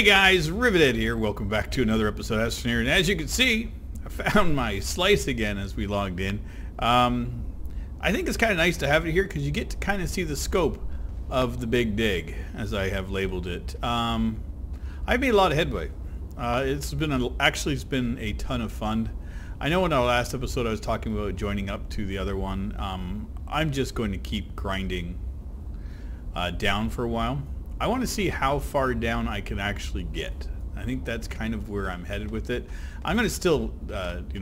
Hey guys, Riveted here. Welcome back to another episode of Astroneer. And as you can see, I found my slice again as we logged in. I think it's kind of nice to have it here because you get to kind of see the scope of the big dig, as I have labeled it. I've made a lot of headway. It's been a ton of fun. I know in our last episode I was talking about joining up to the other one. I'm just going to keep grinding down for a while. I want to see how far down I can actually get. I think that's kind of where I'm headed with it. I'm going to still,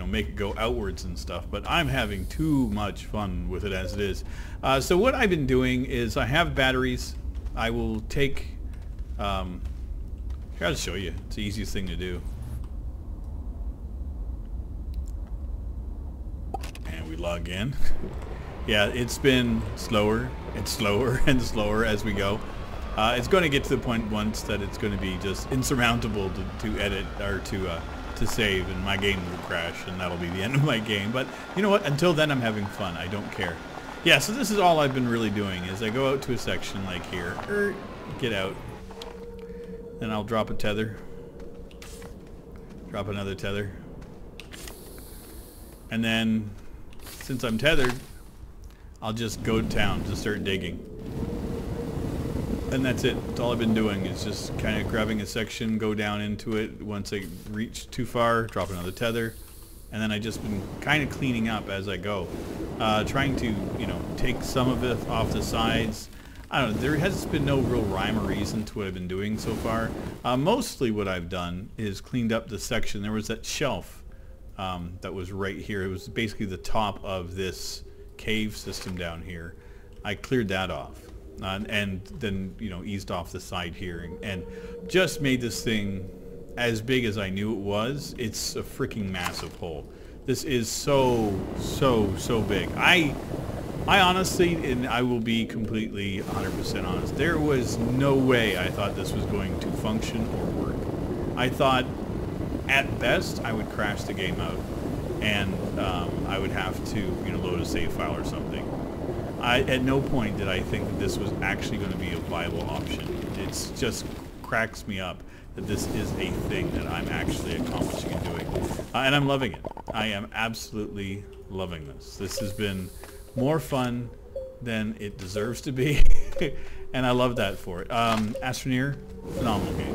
make it go outwards and stuff, but I'm having too much fun with it as it is. So what I've been doing is I have batteries. I will take... I gotta show you. It's the easiest thing to do. And we log in. Yeah, it's been slower and slower and slower as we go. It's going to get to the point once that it's going to be just insurmountable to edit or to save, and my game will crash, and that'll be the end of my game. But you know what? Until then, I'm having fun. I don't care. Yeah, so this is all I've been really doing is I go out to a section like here, get out, then I'll drop a tether, drop another tether, and then since I'm tethered, I'll just go to town, just start digging. And that's it. That's all I've been doing is just kind of grabbing a section, go down into it. Once I reach too far, drop another tether. And then I just been kind of cleaning up as I go. Trying to, take some of it off the sides. I don't know, there has been no real rhyme or reason to what I've been doing so far. Mostly what I've done is cleaned up the section. There was that shelf that was right here. It was basically the top of this cave system down here. I cleared that off. And then, eased off the side here and just made this thing as big as I knew it was. It's a freaking massive hole. This is so big. I honestly, and I will be completely 100% honest, there was no way I thought this was going to function or work. I thought at best I would crash the game out and I would have to, load a save file or something. At no point did I think that this was actually going to be a viable option. It just cracks me up that this is a thing that I'm actually accomplishing and doing. And I'm loving it. I am absolutely loving this. This has been more fun than it deserves to be. And I love that for it. Astroneer, phenomenal game.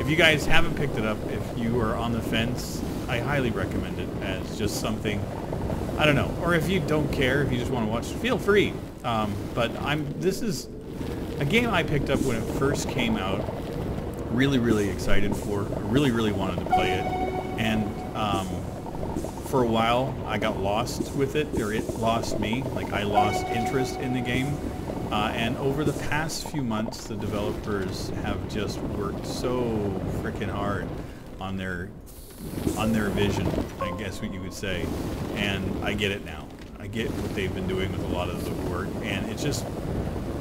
If you guys haven't picked it up, if you are on the fence, I highly recommend it as just something... I don't know, or if you don't care, if you just want to watch, feel free. But this is a game I picked up when it first came out. Really excited for. I really wanted to play it, and for a while I got lost with it, or it lost me. Like I lost interest in the game. And over the past few months, the developers have just worked so freaking hard on their vision, I guess what you would say, and I get it now. I get what they've been doing with a lot of the work, and it's just,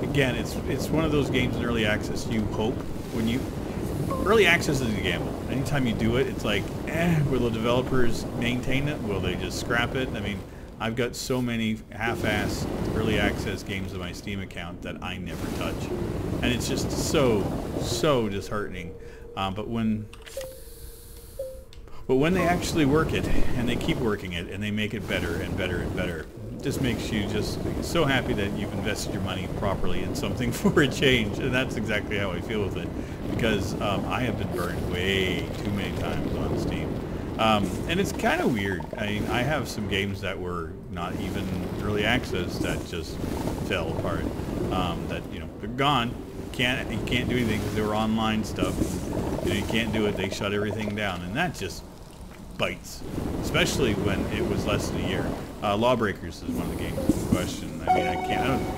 again, it's one of those games in early access. You hope early access is a gamble. Anytime you do it, it's like, will the developers maintain it? Will they just scrap it? I mean, I've got so many half-assed early access games on my Steam account that I never touch, and it's just so disheartening. But when they actually work it, and they keep working it, and they make it better and better and better, it just makes you just so happy that you've invested your money properly in something for a change. And that's exactly how I feel with it, because I have been burned way too many times on Steam. And it's kind of weird. I mean, I have some games that were not even early access that just fell apart. That, they're gone. You can't do anything because they were online stuff. You can't do it. They shut everything down, and that just bites, especially when it was less than a year. Lawbreakers is one of the games in question. I mean,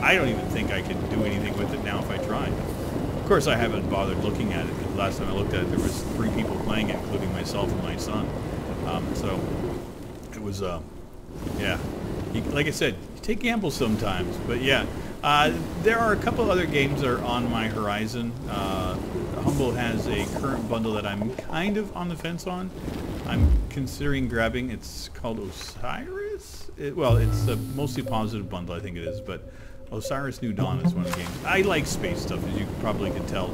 I don't even think I can do anything with it now if I tried. Of course, I haven't bothered looking at it, because last time I looked at it, there was 3 people playing it, including myself and my son. So it was, yeah. Like I said, you take gambles sometimes, but yeah. There are a couple other games that are on my horizon. Humble has a current bundle that I'm kind of on the fence on. I'm considering grabbing. It's called Osiris. It's a mostly positive bundle, I think it is, but Osiris New Dawn is one of the games. I like space stuff, as you probably can tell.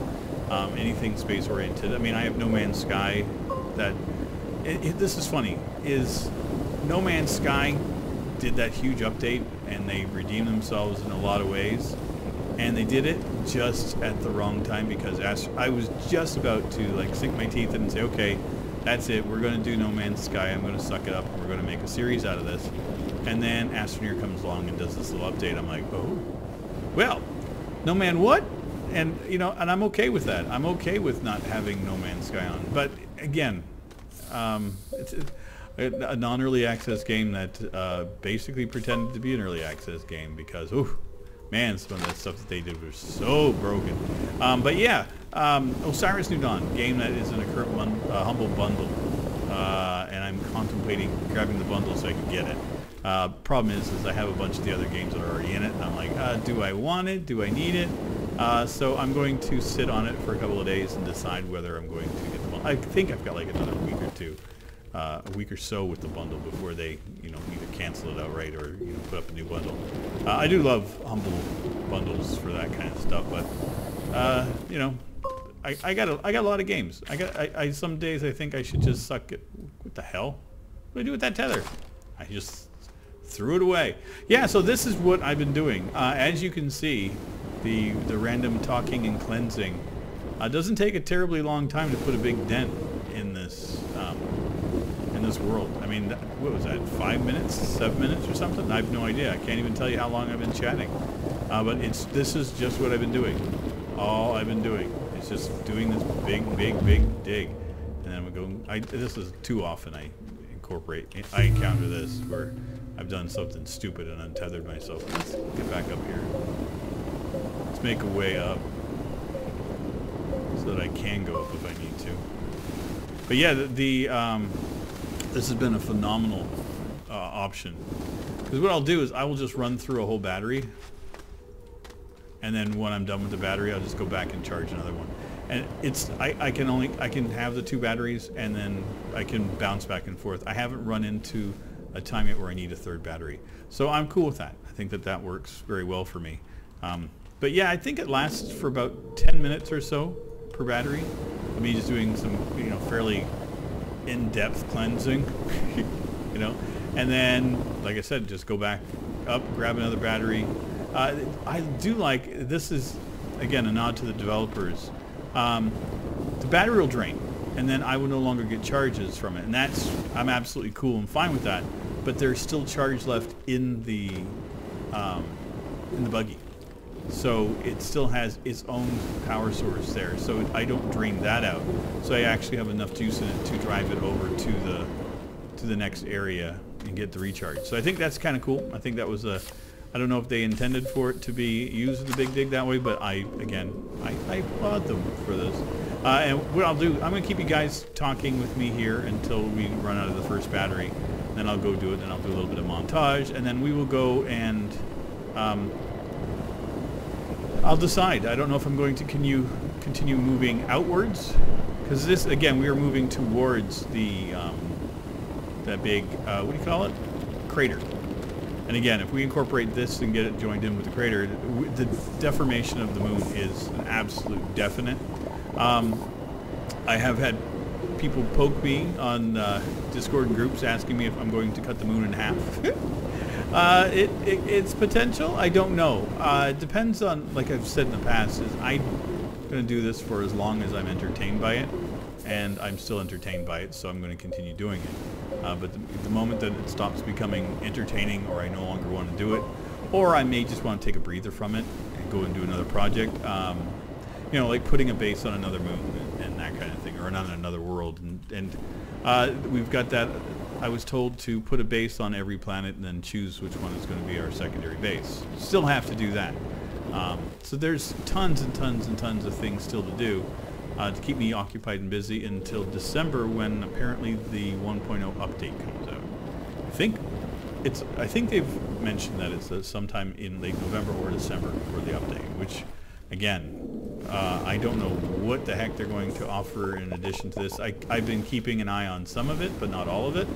anything space oriented. I mean, I have No Man's Sky. That this is funny. Is No Man's Sky did that huge update and they redeemed themselves in a lot of ways, and they did it just at the wrong time, because I was just about to like sink my teeth in and say, okay, that's it, we're going to do No Man's Sky, I'm going to suck it up, and we're going to make a series out of this. And then Astroneer comes along and does this little update. I'm like, oh, well, No Man what? And, you know, and I'm okay with that. I'm okay with not having No Man's Sky on. But, again, it's a non-early access game that basically pretended to be an early access game because, ooh, man, some of that stuff that they did was so broken. But yeah, Osiris New Dawn, game that is in a current humble bundle, and I'm contemplating grabbing the bundle so I can get it. Problem is I have a bunch of the other games that are already in it, and I'm like, do I want it? Do I need it? So I'm going to sit on it for a couple of days and decide whether I'm going to get the bundle. I think I've got like another week or two. A week or so with the bundle before they, you know, either cancel it outright or, you know, put up a new bundle. I do love humble bundles for that kind of stuff, but you know, I got a lot of games. I some days I think I should just suck it. What the hell? What do I do with that tether? I just threw it away. Yeah, so this is what I've been doing. As you can see, the random talking and cleansing doesn't take a terribly long time to put a big dent in this world. I mean, what was that, 5 minutes, 7 minutes or something? I have no idea. I can't even tell you how long I've been chatting. But this is just what I've been doing. All I've been doing is just doing this big dig. And then I'm going, this is too often I encounter this where I've done something stupid and untethered myself. Let's get back up here. Let's make a way up so that I can go up if I need to. But yeah, this has been a phenomenal option, because what I'll do is I will just run through a whole battery, and then when I'm done with the battery I'll just go back and charge another one. And it's I can have the 2 batteries, and then I can bounce back and forth. I haven't run into a time yet where I need a 3rd battery, so I'm cool with that. I think that works very well for me. But yeah, I think it lasts for about 10 minutes or so per battery. I'll be just doing some, you know, fairly in-depth cleansing, you know, and then, like I said, just go back up, grab another battery. I do like, this is, again, a nod to the developers. The battery will drain, and then I will no longer get charges from it, and I'm absolutely cool and fine with that, but there's still charge left in the buggy. So it still has its own power source there, so I don't drain that out. So I actually have enough juice in it to drive it over to the next area and get the recharge. So I think that's kind of cool. I think that was I don't know if they intended for it to be used in the big dig that way, but I applaud them for this. And what I'll do, I'm going to keep you guys talking with me here until we run out of the first battery. Then I'll go do it, then I'll do a little bit of montage, and then we will go and I'll decide. I don't know if I'm going to continue moving outwards, because this, again, we are moving towards the that big what do you call it, crater. And again, if we incorporate this and get it joined in with the crater, the deformation of the moon is an absolute definite. I have had people poke me on Discord groups asking me if I'm going to cut the moon in half. It's potential. I don't know. It depends on, like I've said in the past, is I'm going to do this for as long as I'm entertained by it, and I'm still entertained by it, so I'm going to continue doing it. But the moment that it stops becoming entertaining, or I no longer want to do it, or I may just want to take a breather from it and go and do another project, you know, like putting a base on another moon and that kind of thing, or on another world, and we've got that. I was told to put a base on every planet and then choose which one is going to be our secondary base. Still have to do that. So there's tons and tons and tons of things still to do to keep me occupied and busy until December, when apparently the 1.0 update comes out. I think they've mentioned that it's sometime in late November or December for the update, which, again, I don't know what the heck they're going to offer in addition to this. I've been keeping an eye on some of it, but not all of it.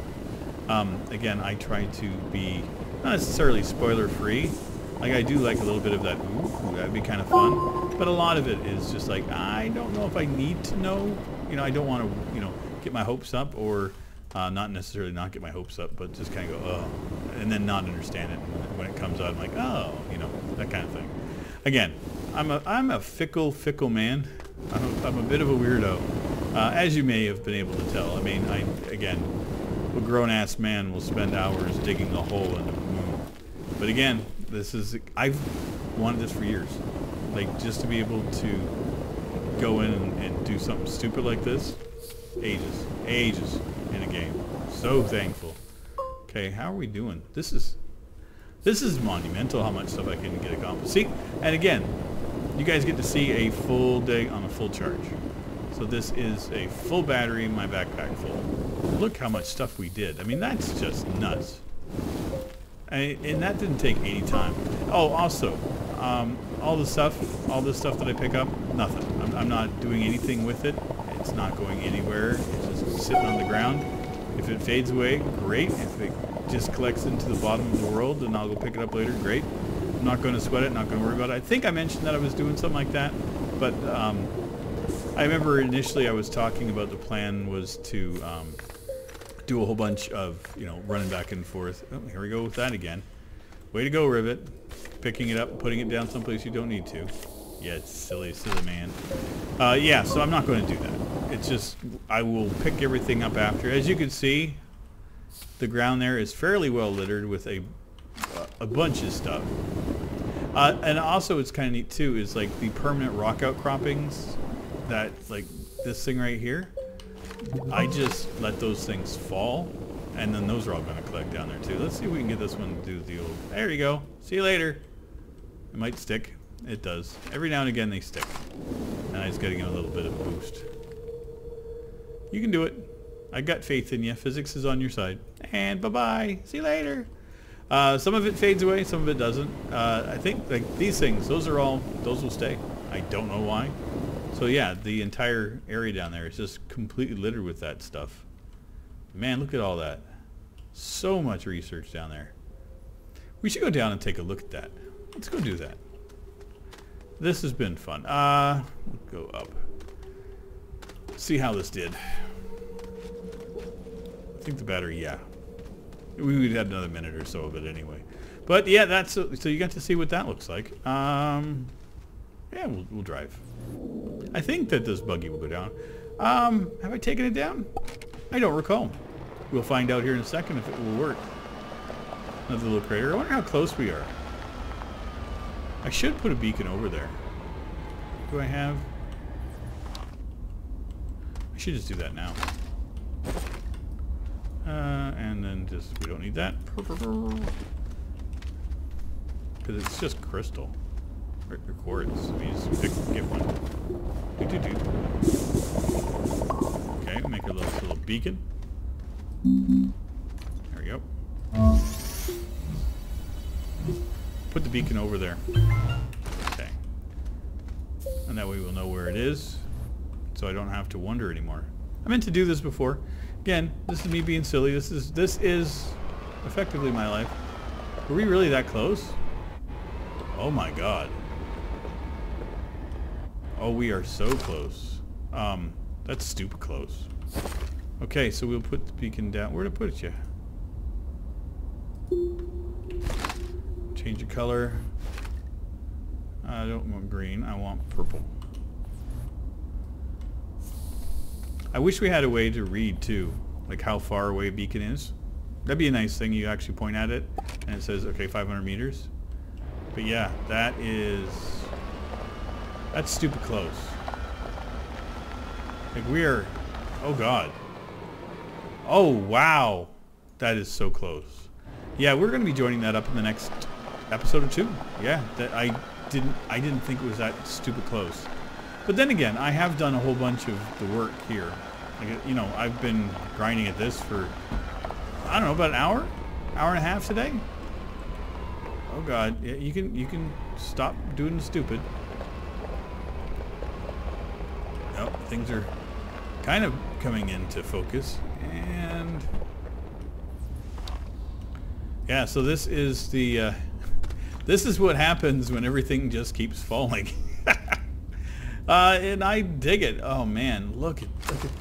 Again, I try to be not necessarily spoiler free. Like, I do like a little bit of that, ooh, that'd be kind of fun. But a lot of it is just like, I don't know if I need to know. You know, I don't want to, you know, get my hopes up, or not necessarily not get my hopes up, but just kind of go, oh, and then not understand it. And when it comes out, I'm like, oh, you know, that kind of thing. Again, I'm a fickle man. I'm a bit of a weirdo, as you may have been able to tell. I mean, again, a grown-ass man will spend hours digging a hole in the moon. But again, I've wanted this for years. Like, just to be able to go in and do something stupid like this. Ages in a game. So thankful. Okay, how are we doing? This is monumental how much stuff I can get accomplished. See, and again, you guys get to see a full day on a full charge. So this is a full battery in my backpack full. Look how much stuff we did. I mean, that's just nuts. And that didn't take any time. Oh, also, all this stuff that I pick up, nothing. I'm not doing anything with it. It's not going anywhere. It's just sitting on the ground. If it fades away, great. If it just collects into the bottom of the world, then I'll go pick it up later, great. I'm not going to sweat it, not going to worry about it. I think I mentioned that I was doing something like that, but I remember initially I was talking about the plan was to do a whole bunch of, you know, running back and forth. Oh, here we go with that again. Way to go, Rivet. Picking it up and putting it down someplace you don't need to. Yeah, it's silly man. Yeah, so I'm not going to do that. It's just, I will pick everything up after. As you can see, the ground there is fairly well littered with a bunch of stuff. And also it's kind of neat too, is like the permanent rock outcroppings that, like this thing right here, I just let those things fall, and then those are all going to collect down there too. Let's see if we can get this one to do the old, there you go, see you later. It might stick. It does. Every now and again they stick. And I just got to give it a little bit of a boost. You can do it. I got faith in you. Physics is on your side. And bye-bye. See you later. Some of it fades away, some of it doesn't. I think like these things, those will stay. I don't know why. So yeah, the entire area down there is just completely littered with that stuff. Man, look at all that. So much research down there. We should go down and take a look at that. Let's go do that. This has been fun. We'll go up. See how this did. I think the battery, yeah. We would have another minute or so of it anyway. But yeah, that's so you got to see what that looks like. Yeah, we'll drive. I think that this buggy will go down. Have I taken it down? I don't recall. We'll find out here in a second if it will work. Another little crater. I wonder how close we are. I should put a beacon over there. Do I have? I should just do that now. And then just, we don't need that. Because it's just crystal. Or quartz. We just get one. Okay, make a little beacon. There we go. Put the beacon over there. Okay. And that way we'll know where it is, so I don't have to wonder anymore. I meant to do this before. Again, this is me being silly. This is effectively my life. Were we really that close? Oh my god. Oh, we are so close. That's stupid close. Okay, so we'll put the beacon down. Where to put it, Change the color. I don't want green, I want purple. I wish we had a way to read too, like how far away a beacon is. That'd be a nice thing. You actually point at it and it says, okay, 500 meters. But yeah, that's stupid close. Like we're, oh god. Oh wow. That is so close. Yeah, we're going to be joining that up in the next episode or two. Yeah, that I didn't think it was that stupid close. But then again, I have done a whole bunch of the work here. Like, you know, I've been grinding at this for, I don't know, about an hour and a half today. Oh god, yeah, you can stop doing the stupid. Nope, things are kind of coming into focus. And yeah, so this is the this is what happens when everything just keeps falling. And I dig it. Oh man, look at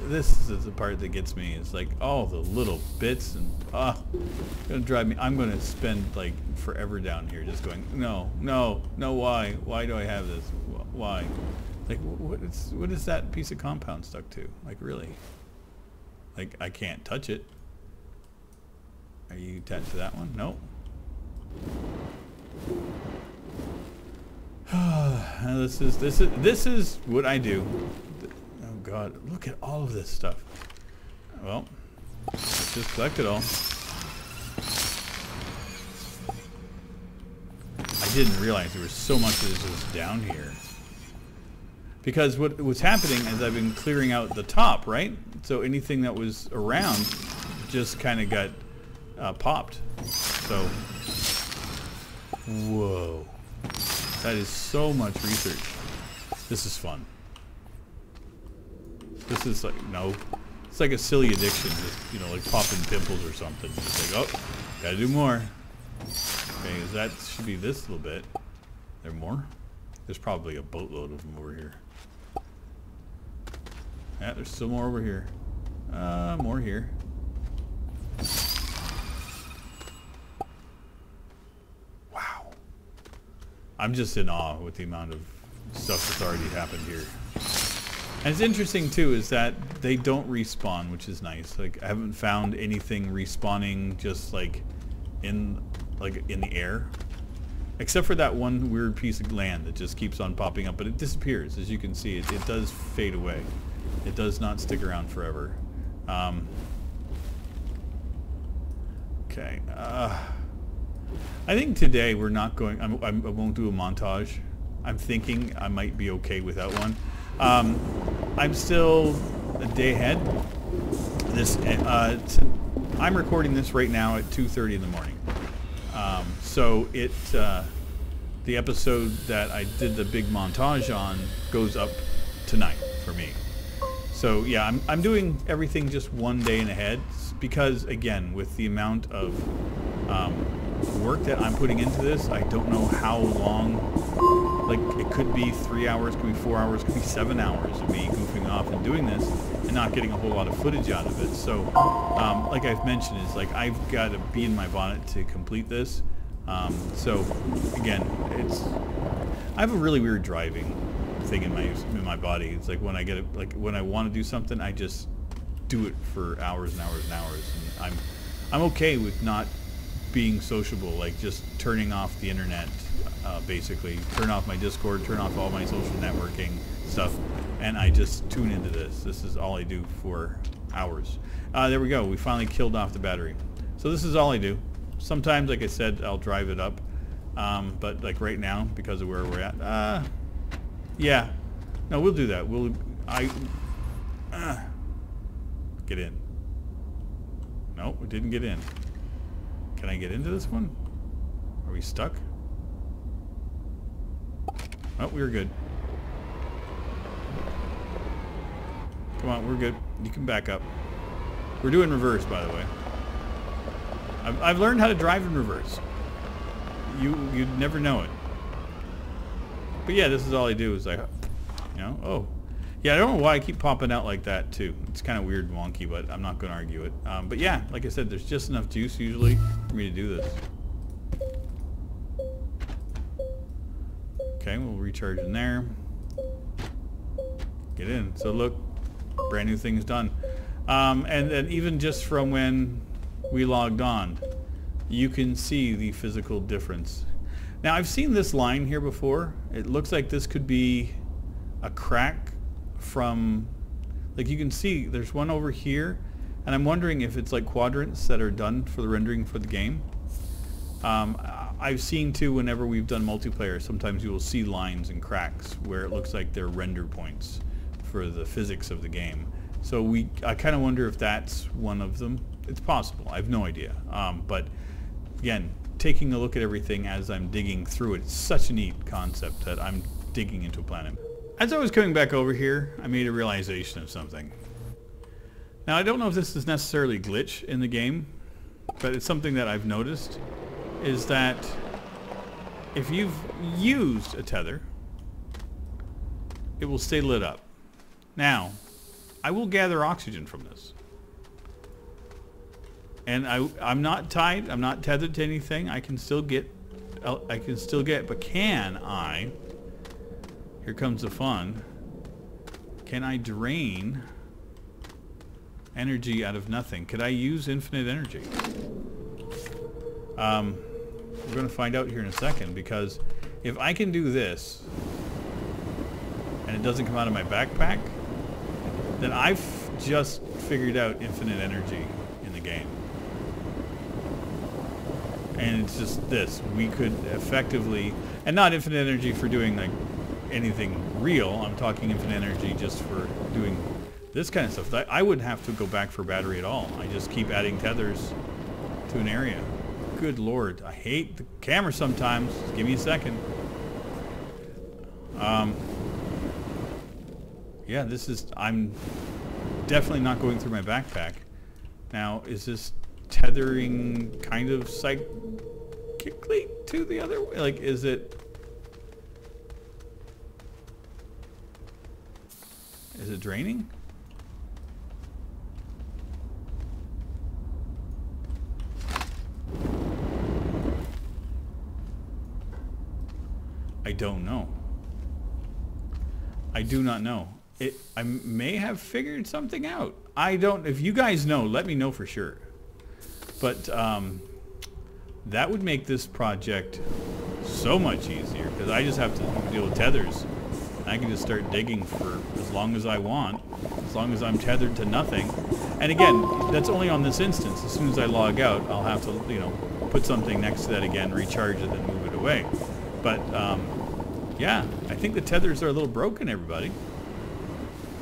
this is the part that gets me. It's like all the little bits and gonna drive me. I'm gonna spend like forever down here just going no, no, no. Why do I have this? Why? Like what is that piece of compound stuck to? Like really? Like I can't touch it. Are you attached to that one? Nope. This is what I do. Oh God, look at all of this stuff. Well, let's just collect it all. I didn't realize there was so much that is just down here. Because what's happening is I've been clearing out the top, right? So anything that was around just kind of got popped. So, whoa. That is so much research. This is fun. This is like, no. It's like a silly addiction, just, you know, like popping pimples or something. Just like, oh, gotta do more. Okay, that should be this little bit. There more? There's probably a boatload of them over here. Yeah, there's still more over here. More here. I'm just in awe with the amount of stuff that's already happened here. And it's interesting too is that they don't respawn, which is nice. Like I haven't found anything respawning just like in the air. Except for that one weird piece of land that just keeps on popping up, but it disappears. As you can see, it does fade away. It does not stick around forever. Okay. I think today we're not going. I won't do a montage. I'm thinking I might be okay without one. I'm still a day ahead. I'm recording this right now at 2:30 in the morning. So the episode that I did the big montage on goes up tonight for me. So yeah, I'm doing everything just one day in ahead because again, with the amount of work that I'm putting into this, I don't know how long. Like it could be 3 hours, could be 4 hours, could be 7 hours of me goofing off and doing this and not getting a whole lot of footage out of it. So like I've mentioned, is like I've got to be in my bonnet to complete this. So again, I have a really weird driving thing in my body. It's like when I get it, like when I want to do something, I just do it for hours and hours and hours. And I'm okay with not being sociable, like just turning off the internet, basically turn off my Discord, turn off all my social networking stuff, and I just tune into this. This is all I do for hours. There we go. We finally killed off the battery. So this is all I do. Sometimes, like I said, I'll drive it up, but like right now, because of where we're at, yeah, no, we'll do that. Get in. No, we didn't get in. Can I get into this one? Are we stuck? Oh, we were good. Come on, we're good. You can back up. We're doing reverse, by the way. I've learned how to drive in reverse. You'd never know it. But yeah, this is all I do is like, you know, oh. Yeah, I don't know why I keep popping out like that too. It's kind of weird and wonky, but I'm not going to argue it. But yeah, like I said, there's just enough juice usually for me to do this. Okay, we'll recharge in there. Get in. So look, brand new thing's done. And then even just from when we logged on, you can see the physical difference. Now I've seen this line here before. It looks like this could be a crack from, like you can see there's one over here, and I'm wondering if it's like quadrants that are done for the rendering for the game. I've seen too, whenever we've done multiplayer, sometimes you will see lines and cracks where it looks like they're render points for the physics of the game. So I kind of wonder if that's one of them. It's possible. I have no idea. But again, taking a look at everything as I'm digging through it, it's such a neat concept that I'm digging into a planet. As I was coming back over here, I made a realization of something. Now, I don't know if this is necessarily a glitch in the game, but it's something that I've noticed, is that if you've used a tether, it will stay lit up. Now, I will gather oxygen from this. And I'm not tied, I'm not tethered to anything. I can still get, but can I, here comes the fun, can I drain energy out of nothing? Could I use infinite energy? We're going to find out here in a second, because if I can do this and it doesn't come out of my backpack, then I've just figured out infinite energy in the game. And it's just this. We could effectively, and not infinite energy for doing like anything real, I'm talking infinite energy just for doing this kind of stuff. I wouldn't have to go back for battery at all. I just keep adding tethers to an area. Good Lord, I hate the camera sometimes. Just give me a second. Yeah, this is, I'm definitely not going through my backpack. Now, is this tethering kind of psychically to the other way? Like, is it draining? I don't know. I do not know. I may have figured something out. I don't, if you guys know, let me know for sure. But that would make this project so much easier, because I just have to deal with tethers. I can just start digging for as long as I want, as long as I'm tethered to nothing. And again, that's only on this instance. As soon as I log out, I'll have to, you know, put something next to that again, recharge it, and move it away. But yeah, I think the tethers are a little broken, everybody.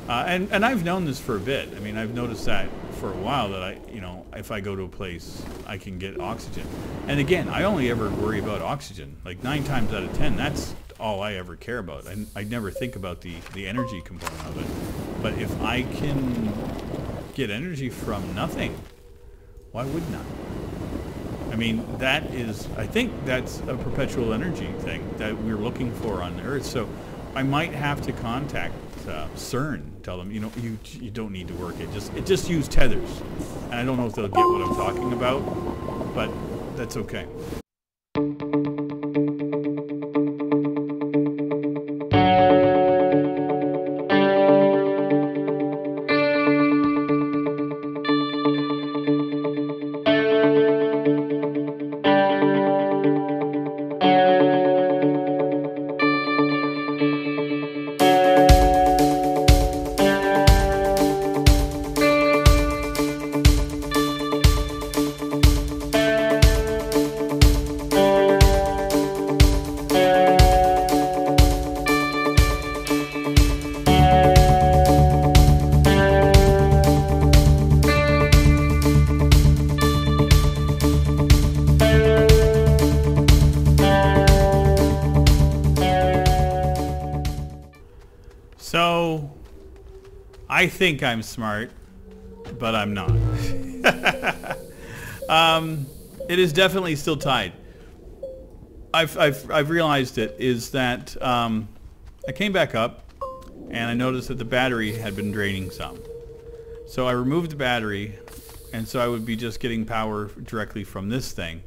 And I've known this for a bit. I mean, I've noticed that for a while, that you know, if I go to a place, I can get oxygen. And again, I only ever worry about oxygen. Like 9 times out of 10, that's all I ever care about. I never think about the energy component of it. But if I can get energy from nothing, why wouldn't I? I mean, that is, I think that's a perpetual energy thing that we're looking for on Earth. So I might have to contact CERN, tell them, you know, you don't need to work it. Just use tethers. And I don't know if they'll get what I'm talking about, but that's okay. So, I think I'm smart, but I'm not. It is definitely still tied. I've realized it is that I came back up and I noticed that the battery had been draining some. So I removed the battery, and so I would be just getting power directly from this thing,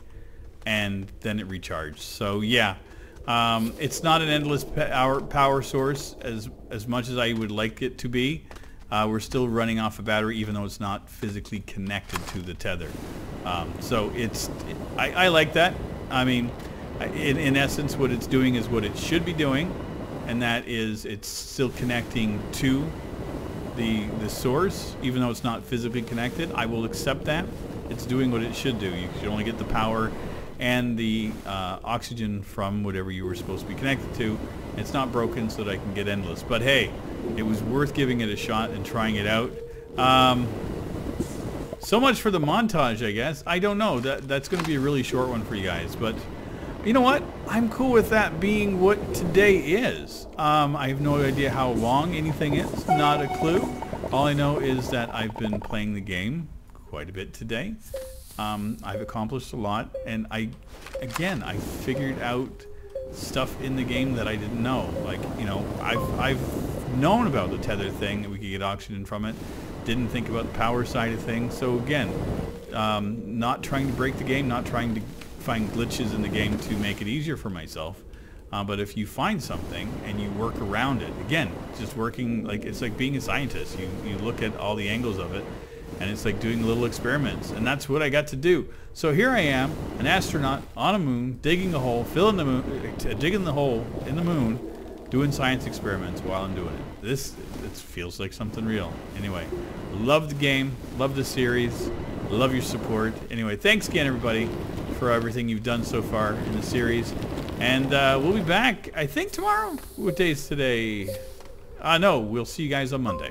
and then it recharged. So yeah. It's not an endless power source as much as I would like it to be. We're still running off a battery, even though it's not physically connected to the tether. So I like that. I mean, in essence, what it's doing is what it should be doing, and that is it's still connecting to the source, even though it's not physically connected. I will accept that. It's doing what it should do. You should only get the power and the oxygen from whatever you were supposed to be connected to. It's not broken so that I can get endless. But hey, it was worth giving it a shot and trying it out. So much for the montage, I guess. I don't know. That's going to be a really short one for you guys. But you know what? I'm cool with that being what today is. I have no idea how long anything is. Not a clue. All I know is that I've been playing the game quite a bit today. I've accomplished a lot, and I figured out stuff in the game that I didn't know. Like, you know, I've known about the tether thing that we could get oxygen from it. Didn't think about the power side of things. So again, not trying to break the game, not trying to find glitches in the game to make it easier for myself. But if you find something and you work around it, again, just working, like, it's like being a scientist. You look at all the angles of it, and it's like doing little experiments, and that's what I got to do. So here I am, an astronaut on a moon, digging a hole, digging the hole in the moon, doing science experiments while I'm doing it. This feels like something real. Anyway, love the game, love the series, love your support. Anyway, thanks again, everybody, for everything you've done so far in the series. And we'll be back, I think, tomorrow. What day is today? No, we'll see you guys on Monday.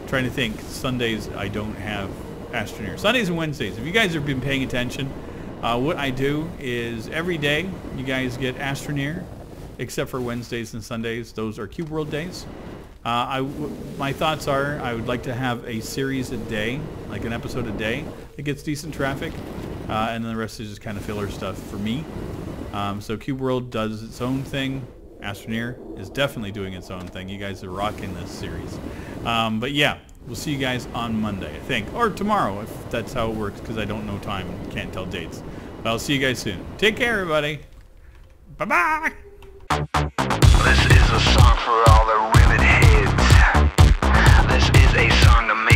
Trying to think. Sundays, I don't have Astroneer. Sundays and Wednesdays. If you guys have been paying attention, what I do is every day you guys get Astroneer, except for Wednesdays and Sundays. Those are Cube World days. My thoughts are I would like to have a series a day, like an episode a day that gets decent traffic, and then the rest is just kind of filler stuff for me. So Cube World does its own thing. Astroneer is definitely doing its own thing. You guys are rocking this series. But yeah, we'll see you guys on Monday, I think. Or tomorrow, if that's how it works, because I don't know time and can't tell dates. But I'll see you guys soon. Take care, everybody. Bye-bye. This is a song for all the rivet heads. This is a song to make